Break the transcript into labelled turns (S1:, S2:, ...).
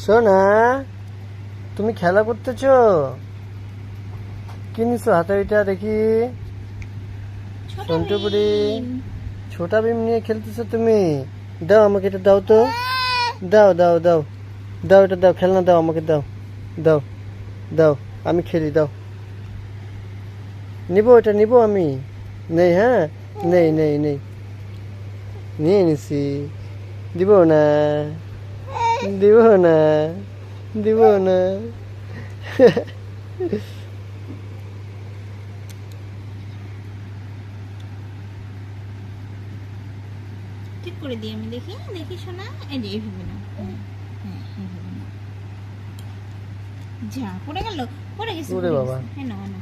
S1: সোনা, তুমি খেলা করতেছো? কি নিছো হাতে ওইটা দেখি?
S2: ছোট
S1: সন্টু বুড়ি,
S2: ভীম।
S1: ছোটা ভীম নিয়ে খেলতেছো তুমি? দাও আমাকে এটা, দাও তো। দাও দাও দাও, দাও এটা দাও, খেলনা দাও আমাকে, দাও দাও দাও, আমি খেলি, দাও। নিবো, এটা নিবো আমি। নেই, হ্যাঁ, নেই নেই নেই, নিয়ে নিছি। দিব না, দিব না, দিব না।
S2: ঠিক করে দিই আমি, দেখি দেখি শোনা। এই যে এইভাবে না, হ্যাঁ হ্যাঁ এইভাবে না। যা পড়ে গেল, পড়ে গেছে
S1: ওরে
S2: পড়ে
S1: বাবা।
S2: গেছে, হ্যাঁ না না।